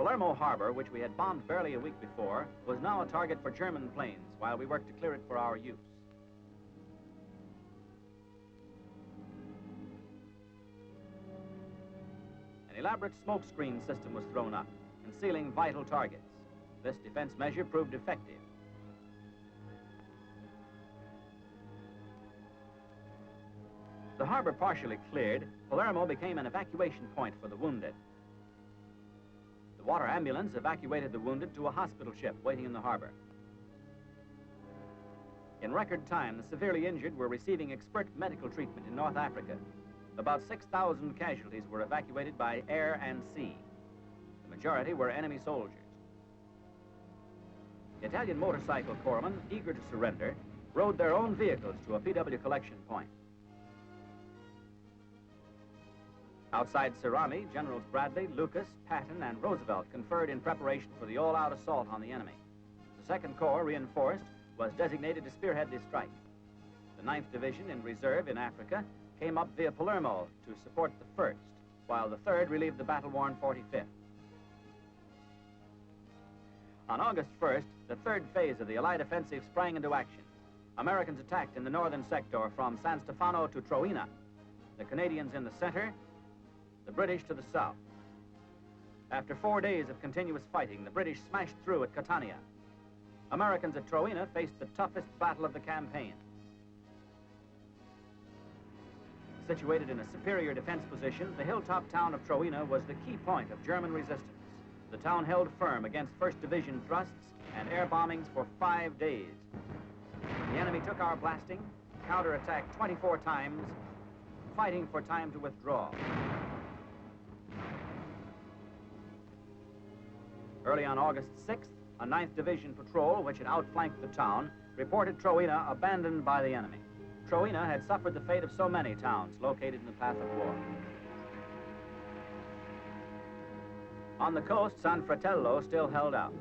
Palermo Harbor, which we had bombed barely a week before, was now a target for German planes while we worked to clear it for our use. An elaborate smokescreen system was thrown up, concealing vital targets. This defense measure proved effective. The harbor partially cleared, Palermo became an evacuation point for the wounded. The water ambulance evacuated the wounded to a hospital ship waiting in the harbor. In record time, the severely injured were receiving expert medical treatment in North Africa. About 6,000 casualties were evacuated by air and sea. The majority were enemy soldiers. The Italian motorcycle corpsmen, eager to surrender, rode their own vehicles to a PW collection point. Outside Cerami, Generals Bradley, Lucas, Patton, and Roosevelt conferred in preparation for the all-out assault on the enemy. The 2nd Corps, reinforced, was designated to spearhead this strike. The 9th Division, in reserve in Africa, came up via Palermo to support the 1st, while the 3rd relieved the battle-worn 45th. On August 1st, the 3rd phase of the Allied offensive sprang into action. Americans attacked in the northern sector from San Stefano to Troina, the Canadians in the center, the British to the south. After 4 days of continuous fighting, the British smashed through at Catania. Americans at Troina faced the toughest battle of the campaign. Situated in a superior defense position, the hilltop town of Troina was the key point of German resistance. The town held firm against 1st Division thrusts and air bombings for 5 days. The enemy took our blasting, counterattacked 24 times, fighting for time to withdraw. Early on August 6th, a 9th Division patrol, which had outflanked the town, reported Troina abandoned by the enemy. Troina had suffered the fate of so many towns located in the path of war. On the coast, San Fratello still held out.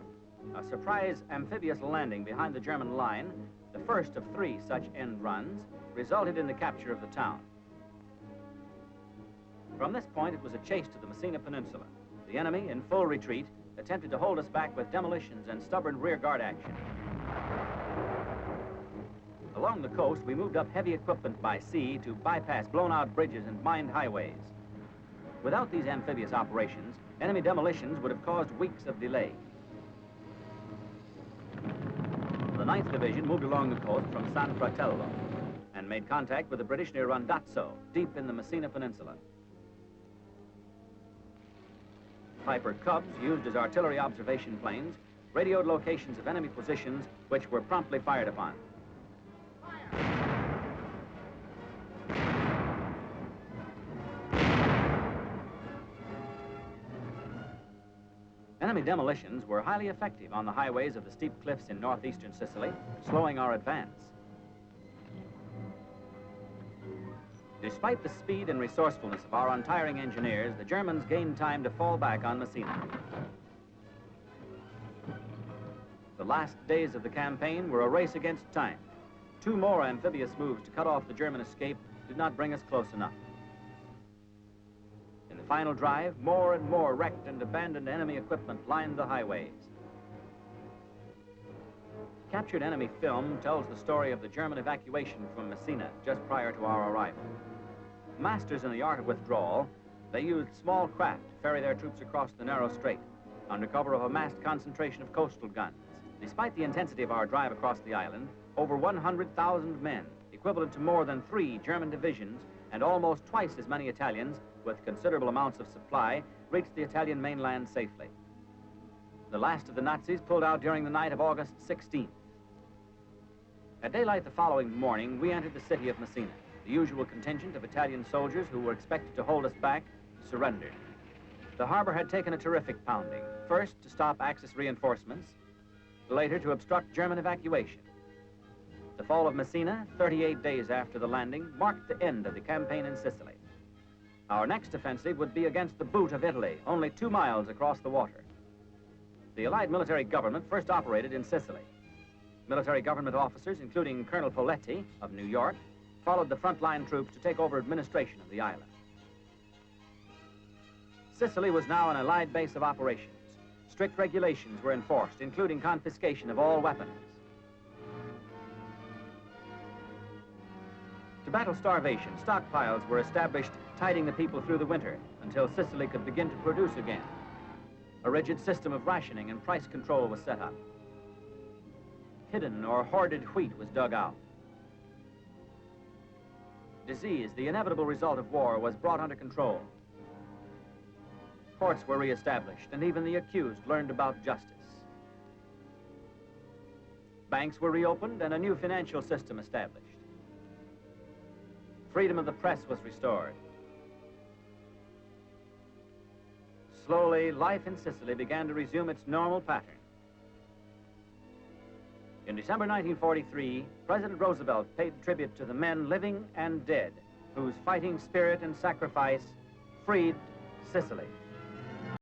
A surprise amphibious landing behind the German line, the first of 3 such end runs, resulted in the capture of the town. From this point, it was a chase to the Messina Peninsula. The enemy, in full retreat, attempted to hold us back with demolitions and stubborn rearguard action. Along the coast, we moved up heavy equipment by sea to bypass blown-out bridges and mined highways. Without these amphibious operations, enemy demolitions would have caused weeks of delay. The 9th Division moved along the coast from San Fratello and made contact with the British near Randazzo, deep in the Messina Peninsula. Piper Cubs, used as artillery observation planes, radioed locations of enemy positions which were promptly fired upon. Enemy demolitions were highly effective on the highways of the steep cliffs in northeastern Sicily, slowing our advance. Despite the speed and resourcefulness of our untiring engineers, the Germans gained time to fall back on Messina. The last days of the campaign were a race against time. 2 more amphibious moves to cut off the German escape did not bring us close enough. In the final drive, more and more wrecked and abandoned enemy equipment lined the highways. Captured enemy film tells the story of the German evacuation from Messina just prior to our arrival. Masters in the art of withdrawal, they used small craft to ferry their troops across the narrow strait under cover of a massed concentration of coastal guns. Despite the intensity of our drive across the island, over 100,000 men, equivalent to more than 3 German divisions and almost twice as many Italians with considerable amounts of supply, reached the Italian mainland safely. The last of the Nazis pulled out during the night of August 16th. At daylight the following morning, we entered the city of Messina. The usual contingent of Italian soldiers who were expected to hold us back surrendered. The harbor had taken a terrific pounding, first to stop Axis reinforcements, later to obstruct German evacuation. The fall of Messina, 38 days after the landing, marked the end of the campaign in Sicily. Our next offensive would be against the boot of Italy, only 2 miles across the water. The Allied military government first operated in Sicily. Military government officers, including Colonel Poletti of New York, followed the frontline troops to take over administration of the island. Sicily was now an Allied base of operations. strict regulations were enforced, including confiscation of all weapons. To battle starvation, stockpiles were established, tiding the people through the winter until Sicily could begin to produce again. A rigid system of rationing and price control was set up. Hidden or hoarded wheat was dug out. Disease, the inevitable result of war, was brought under control. Courts were reestablished, and even the accused learned about justice. Banks were reopened and a new financial system established. Freedom of the press was restored. Slowly, life in Sicily began to resume its normal pattern. In December 1943, President Roosevelt paid tribute to the men living and dead whose fighting spirit and sacrifice freed Sicily.